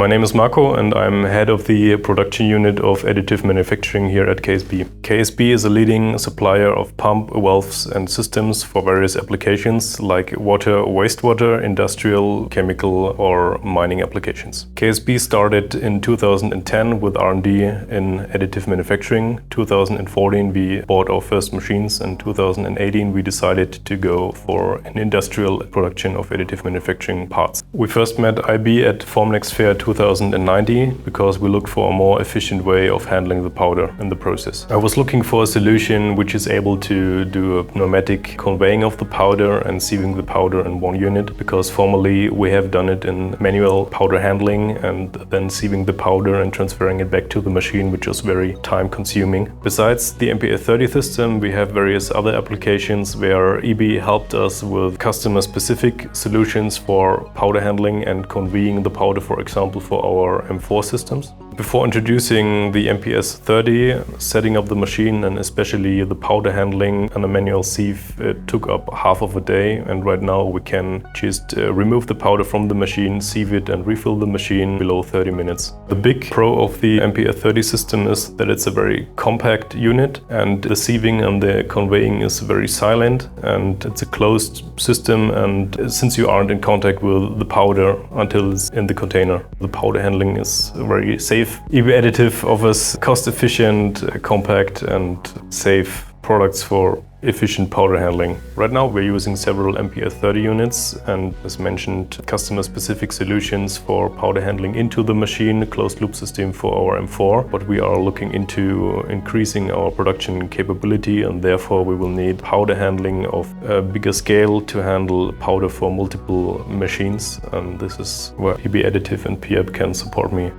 My name is Marco and I'm head of the production unit of additive manufacturing here at KSB. KSB is a leading supplier of pump, valves and systems for various applications like water, wastewater, industrial, chemical or mining applications. KSB started in 2010 with R&D in additive manufacturing. 2014 we bought our first machines and 2018 we decided to go for an industrial production of additive manufacturing parts. We first met IB at Formnext Fair 2019 because we looked for a more efficient way of handling the powder in the process. I was looking for a solution which is able to do a pneumatic conveying of the powder and sieving the powder in one unit, because formerly we have done it in manual powder handling and then sieving the powder and transferring it back to the machine, which was very time consuming. Besides the MPS 30 system, we have various other applications where IB helped us with customer specific solutions for powder handling and conveying the powder, for example, for our M4 systems. Before introducing the MPS 30, setting up the machine and especially the powder handling and a manual sieve, it took up half of a day, and right now we can just remove the powder from the machine, sieve it and refill the machine below 30 minutes. The big pro of the MPS 30 system is that it's a very compact unit and the sieving and the conveying is very silent and it's a closed system, and since you aren't in contact with the powder until it's in the container, the powder handling is very safe. IB Additive offers cost-efficient, compact and safe products for efficient powder handling. Right now we're using several MPS 30 units and, as mentioned, customer-specific solutions for powder handling into the machine, closed-loop system for our M4. But we are looking into increasing our production capability, and therefore we will need powder handling of a bigger scale to handle powder for multiple machines, and this is where IB Additive and Piab can support me.